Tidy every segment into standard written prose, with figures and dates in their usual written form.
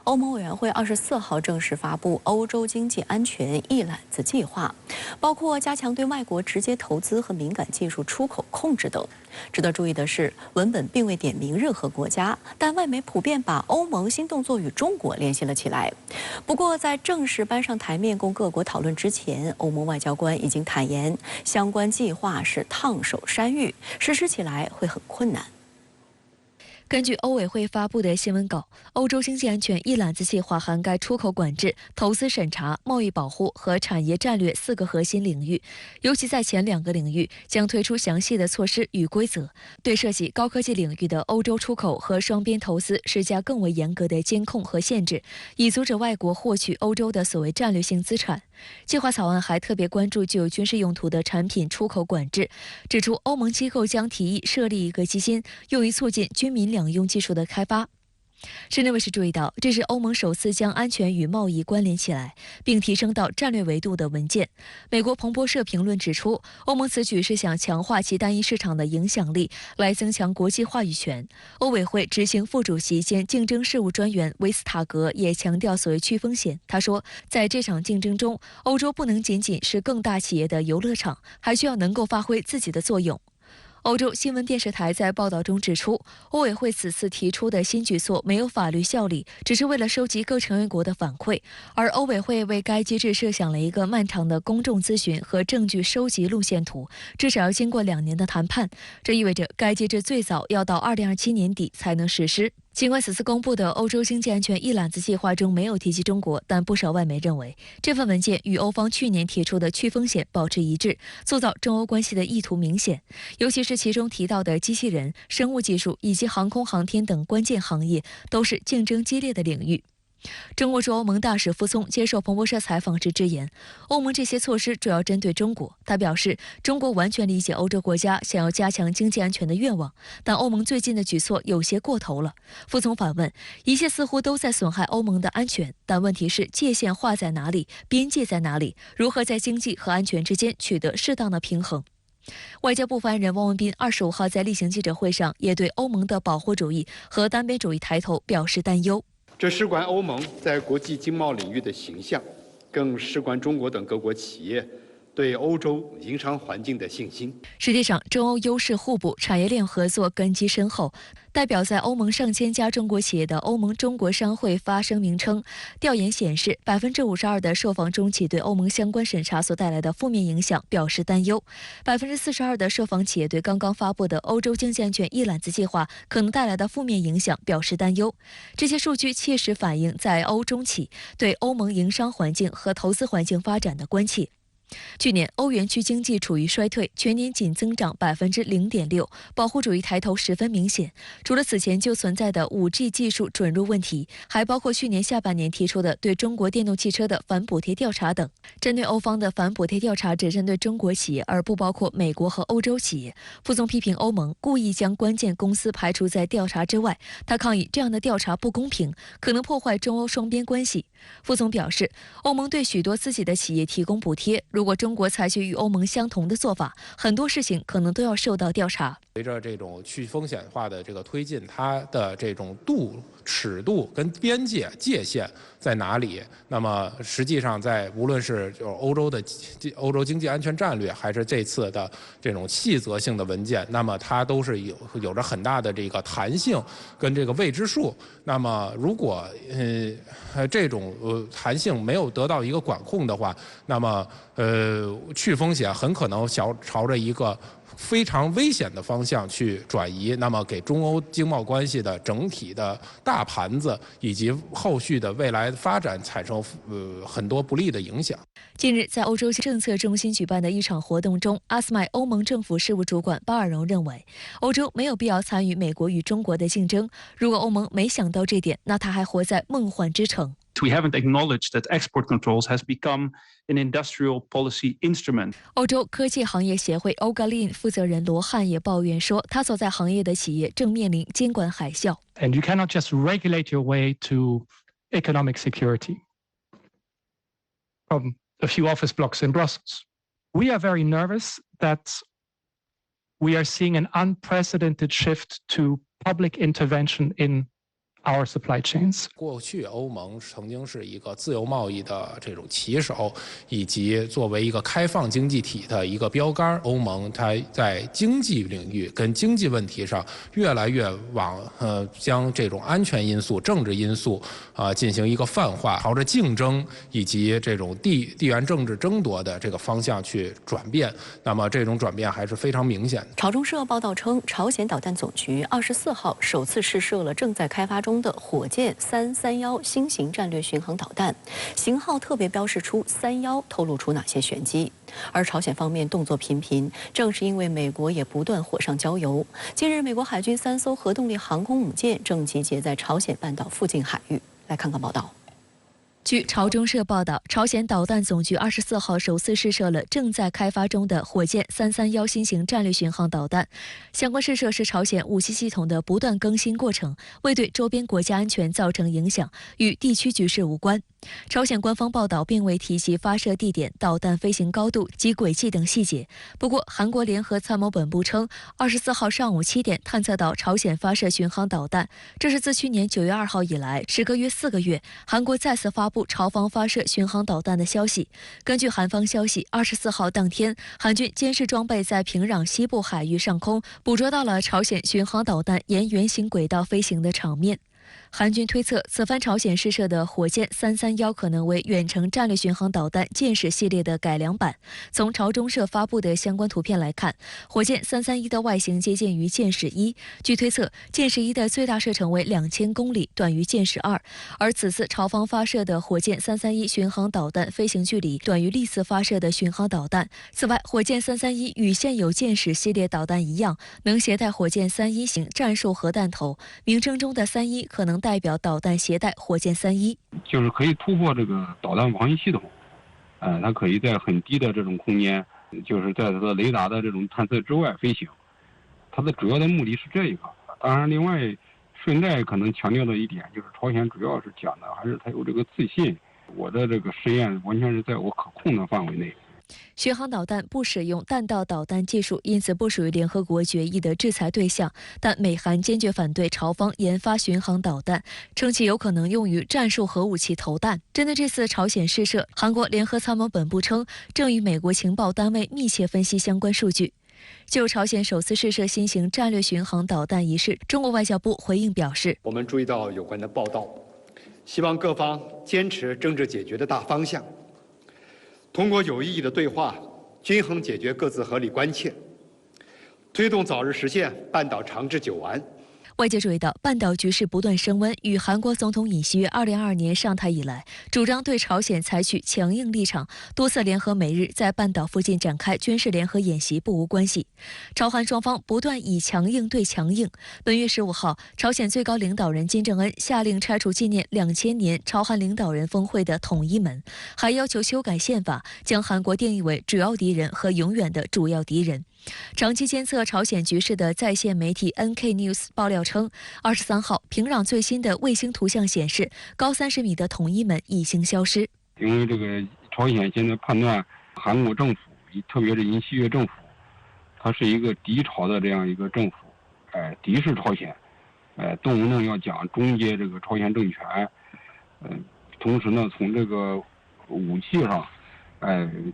欧盟委员会24号正式发布欧洲经济安全一揽子计划，包括加强对外国直接投资和敏感技术出口控制等。值得注意的是，文本并未点名任何国家，但外媒普遍把欧盟新动作与中国联系了起来。不过，在正式搬上台面供各国讨论之前，欧盟外交官已经坦言，相关计划是烫手山芋，实施起来会很困难。根据欧委会发布的新闻稿，欧洲经济安全一揽子计划涵盖出口管制、投资审查、贸易保护和产业战略4个核心领域。尤其在前2个领域，将推出详细的措施与规则，对涉及高科技领域的欧洲出口和双边投资施加更为严格的监控和限制，以阻止外国获取欧洲的所谓战略性资产。计划草案还特别关注具有军事用途的产品出口管制，指出欧盟机构将提议设立一个基金，用于促进军民两用技术的开发。市内卫视注意到，这是欧盟首次将安全与贸易关联起来，并提升到战略维度的文件。美国彭博社评论指出，欧盟此举是想强化其单一市场的影响力，来增强国际话语权。欧委会执行副主席兼竞争事务专员维斯塔格也强调所谓去风险。他说，在这场竞争中，欧洲不能仅仅是更大企业的游乐场，还需要能够发挥自己的作用。欧洲新闻电视台在报道中指出，欧委会此次提出的新举措没有法律效力，只是为了收集各成员国的反馈，而欧委会为该机制设想了一个漫长的公众咨询和证据收集路线图，至少要经过2年的谈判，这意味着该机制最早要到2027年底才能实施。尽管此次公布的欧洲经济安全一揽子计划中没有提及中国，但不少外媒认为，这份文件与欧方去年提出的去风险保持一致，塑造中欧关系的意图明显。尤其是其中提到的机器人、生物技术以及航空航天等关键行业，都是竞争激烈的领域。中国驻欧盟大使傅聪接受彭博社采访时直言，欧盟这些措施主要针对中国。他表示，中国完全理解欧洲国家想要加强经济安全的愿望，但欧盟最近的举措有些过头了。傅聪反问，一切似乎都在损害欧盟的安全，但问题是界限画在哪里，边界在哪里，如何在经济和安全之间取得适当的平衡。外交部发言人汪文斌25号在例行记者会上也对欧盟的保护主义和单边主义抬头表示担忧。这事关欧盟在国际经贸领域的形象，更事关中国等各国企业对欧洲营商环境的信心。实际上，中欧优势互补，产业链合作根基深厚。代表在欧盟上千家中国企业的欧盟中国商会发声明称，调研显示，52%的受访中企对欧盟相关审查所带来的负面影响表示担忧，42%的受访企业对刚刚发布的欧洲经济安全一揽子计划可能带来的负面影响表示担忧。这些数据切实反映在欧中企对欧盟营商环境和投资环境发展的关切。去年欧元区经济处于衰退，全年仅增长0.6%，保护主义抬头十分明显。除了此前就存在的5G 技术准入问题，还包括去年下半年提出的对中国电动汽车的反补贴调查等。针对欧方的反补贴调查只针对中国企业，而不包括美国和欧洲企业。傅聪批评欧盟故意将关键公司排除在调查之外，他抗议这样的调查不公平，可能破坏中欧双边关系。傅聪表示，欧盟对许多自己的企业提供补贴，如果中国采取与欧盟相同的做法，很多事情可能都要受到调查。随着这种去风险化的这个推进，它的这种尺度跟边界界限在哪里？那么实际上在无论是就欧洲经济安全战略，还是这次的这种细则性的文件，那么它都是有着很大的这个弹性跟这个未知数。那么如果这种弹性没有得到一个管控的话，那么去风险很可能朝着一个非常危险的方向去转移，那么给中欧经贸关系的整体的大盘子以及后续的未来发展产生很多不利的影响。近日，在欧洲政策中心举办的一场活动中，阿斯麦欧盟政府事务主管巴尔荣认为，欧洲没有必要参与美国与中国的竞争。如果欧盟没想到这点，那他还活在梦幻之城。We haven't acknowledged that export controls has become an industrial policy instrument. 欧洲科技行业协会欧格林负责人罗汉也抱怨说，他所在行业的企业正面临监管海啸。And you cannot just regulate your way to economic security from a few office blocks in Brussels. We are very nervous that we are seeing an unprecedented shift to public intervention in our supply chains. 过去欧盟曾经是一个自由贸易的这种旗手，以及作为一个开放经济体的一个标杆。欧盟它在经济领域跟经济问题上越来越往将这种安全因素、政治因素进行一个泛化，朝着竞争以及这种地缘政治争夺的这个方向去转变。那么这种转变还是非常明显的。朝中社报道称，朝鲜导弹总局24号首次试射了正在开发中的火箭331新型战略巡航导弹，型号特别标示出31，透露出哪些玄机。而朝鲜方面动作频频，正是因为美国也不断火上浇油。近日，美国海军3艘核动力航空母舰正集结在朝鲜半岛附近海域。来看看报道。据朝中社报道，朝鲜导弹总局24号首次试射了正在开发中的火箭331新型战略巡航导弹。相关试射是朝鲜武器系统的不断更新过程，未对周边国家安全造成影响，与地区局势无关。朝鲜官方报道并未提及发射地点、导弹飞行高度及轨迹等细节。不过，韩国联合参谋本部称，24号上午7点探测到朝鲜发射巡航导弹，这是自去年9月2号以来，时隔约4个月，韩国再次发布朝方发射巡航导弹的消息。根据韩方消息，24号当天，韩军监视装备在平壤西部海域上空捕捉到了朝鲜巡航导弹沿圆形轨道飞行的场面。韩军推测，此番朝鲜试射的火箭331可能为远程战略巡航导弹箭矢系列的改良版。从朝中社发布的相关图片来看，火箭331的外形接近于箭矢1。据推测，箭矢1的最大射程为2000公里，短于箭矢2。而此次朝方发射的火箭331巡航导弹飞行距离短于历次发射的巡航导弹。此外，火箭331与现有箭矢系列导弹一样，能携带火箭31型战术核弹头，名称中的31可能代表导弹携带火箭31，就是可以突破这个导弹防御系统，它可以在很低的这种空间，就是在它的雷达的这种探测之外飞行。它的主要的目的是这个。当然，另外顺带可能强调的一点就是，朝鲜主要是讲的还是它有这个自信，我的这个实验完全是在我可控的范围内。巡航导弹不使用弹道导弹技术，因此不属于联合国决议的制裁对象。但美韩坚决反对朝方研发巡航导弹，称其有可能用于战术核武器投弹。针对这次朝鲜试射，韩国联合参谋本部称，正与美国情报单位密切分析相关数据。就朝鲜首次试射新型战略巡航导弹一事，中国外交部回应表示，我们注意到有关的报道，希望各方坚持政治解决的大方向，通过有意义的对话，均衡解决各自合理关切，推动早日实现半岛长治久安。外界注意到，半岛局势不断升温，与韩国总统尹锡悦2022年上台以来，主张对朝鲜采取强硬立场，多次联合美日在半岛附近展开军事联合演习不无关系。朝韩双方不断以强硬对强硬。本月15号，朝鲜最高领导人金正恩下令拆除纪念2000年朝韩领导人峰会的统一门，还要求修改宪法，将韩国定义为主要敌人和永远的主要敌人。长期监测朝鲜局势的在线媒体 NK News 爆料称，23号平壤最新的卫星图像显示，高30米的统一门已经消失。因为这个朝鲜现在判断韩国政府，特别是尹锡悦政府，它是一个敌朝的这样一个政府，敌视朝鲜，动不动要讲终结这个朝鲜政权，同时呢，从这个武器上。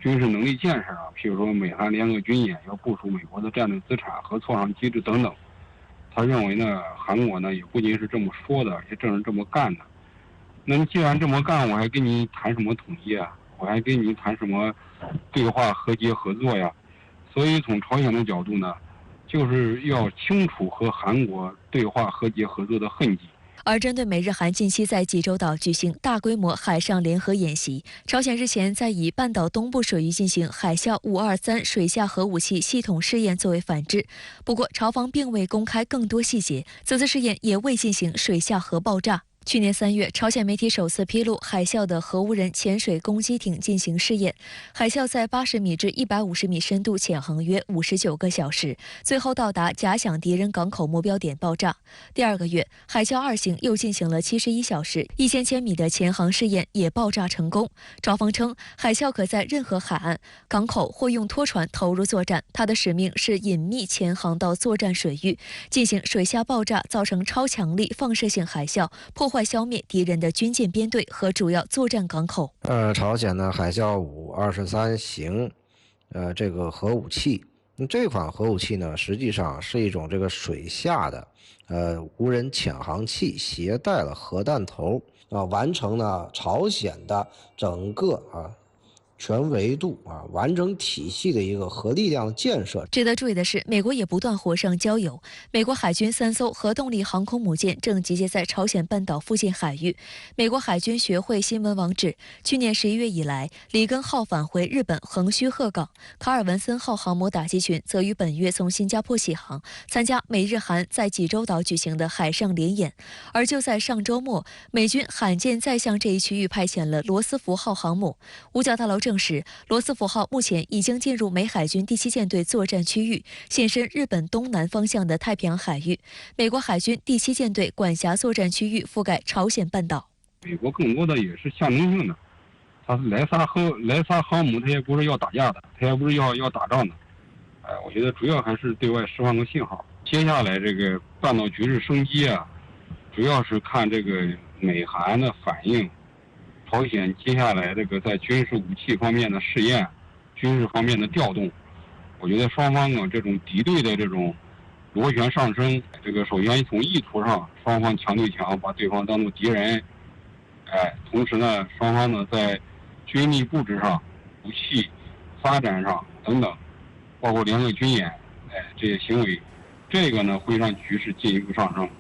军事能力建设上，譬如说美韩联合军演要部署美国的战略资产和磋商机制等等。他认为呢，韩国呢也不仅是这么说的，也正是这么干的。那么既然这么干，我还跟你谈什么统一啊？我还跟你谈什么对话、和解、合作呀？所以从朝鲜的角度呢，就是要清除和韩国对话、和解、合作的痕迹。而针对美日韩近期在济州岛举行大规模海上联合演习，朝鲜日前在以半岛东部水域进行海啸523水下核武器系统试验作为反制。不过，朝方并未公开更多细节，此次试验也未进行水下核爆炸。去年3月，朝鲜媒体首次披露海啸的核无人潜水攻击艇进行试验。海啸在80米至150米深度潜航约59个小时，最后到达假想敌人港口目标点爆炸。第2个月，海啸2型又进行了71小时、1000千米的潜航试验，也爆炸成功。朝方称，海啸可在任何海岸、港口或用拖船投入作战，它的使命是隐秘潜航到作战水域，进行水下爆炸，造成超强力放射性海啸，破坏消灭敌人的军舰编队和主要作战港口。朝鲜的海啸5 23型，这个核武器，这款核武器呢，实际上是一种这个水下的无人潜航器，携带了核弹头完成了朝鲜的整个全维度完整体系的一个核力量建设。值得注意的是，美国也不断火上浇油。美国海军3艘核动力航空母舰正集结在朝鲜半岛附近海域。美国海军学会新闻网指，去年11月以来，里根号返回日本横须贺港，卡尔文森号航母打击群则于本月从新加坡起航，参加美日韩在济州岛举行的海上联演。而就在上周末，美军罕见再向这一区域派遣了罗斯福号航母。五角大楼证实，罗斯福号目前已经进入美海军第7舰队作战区域，现身日本东南方向的太平洋海域。美国海军第7舰队管辖作战区域覆盖朝鲜半岛。美国更多的也是象征性的，它是来撒航母，它也不是要打架的，它也不是要打仗的。我觉得主要还是对外释放个信号。接下来这个半岛局势升级主要是看这个美韩的反应。朝鲜接下来这个在军事武器方面的试验、军事方面的调动，我觉得双方这种敌对的这种螺旋上升，这个首先从意图上，双方强对强，把对方当作敌人，同时呢，双方呢在军力布置上、武器发展上等等，包括联合军演，这些行为，这个呢会让局势进一步上升。